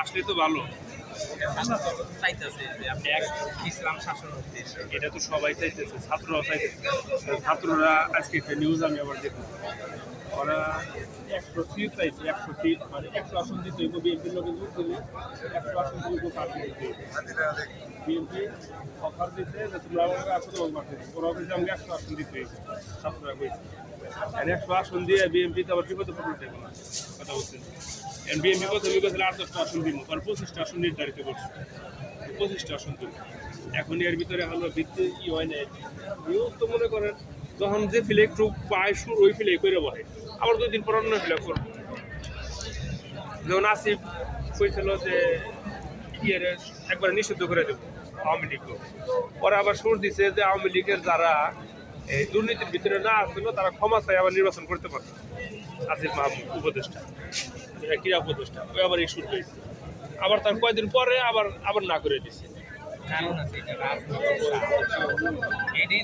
আসলে তো ভালো ইসলাম শাসন উদ্দেশ্যে এটা তো সবাই চাইতেছে, ছাত্ররাও চাইতেছে। ছাত্ররা আজকে একটা নিউজ আমি আবার দেখলাম, ওরা 100 সিট চাইছে, 100 সিট মানে 100 আসন দিতে হইব। বিএনপির লোকে যোগ দিলে 100 আসন দিতে বিএনপি অফার দিতে যে তোমরা আমাকে আসন মারতে দিই, ওরা বলছে আমাকে 100 আসন দিতে হইব। ছাত্ররা কইছে আর 100 আসন দিয়ে বিএনপিতে আবার বিপদে পড়তে দেবো না, কথা বলছেন। বিএনপি প্রথমে গেছিল 8-10টা আসন দিব, আর 25টা আসন নির্ধারিত করছে, 25টা আসন দিব। এখন এর ভিতরে হলো ভিত্তি হয় না, নিউজ তো মনে করেন যখন যে ফিলে একটু পায় সুর ওই ফিলে করে বলে, আবার 2 দিন পর অন্য ফিলে করবো। যেমন আসিফ কইছিল যে একবার নিষিদ্ধ করে দেবো আওয়ামী লীগকে, পরে আবার সুর দিছে যে আওয়ামী লীগের যারা এই দুর্নীতির ভিতরে না আসছিল তারা ক্ষমা চাই আবার নির্বাচন করতে পারবে। আসিফ মাহমুদ উপদেষ্টা, ক্রীড়া উপদেষ্টা, ওই আবার এই সুর পেয়েছে, আবার তার কয়েকদিন পরে আবার না করে দিচ্ছে। কারণ আছে এটা রাজনীতি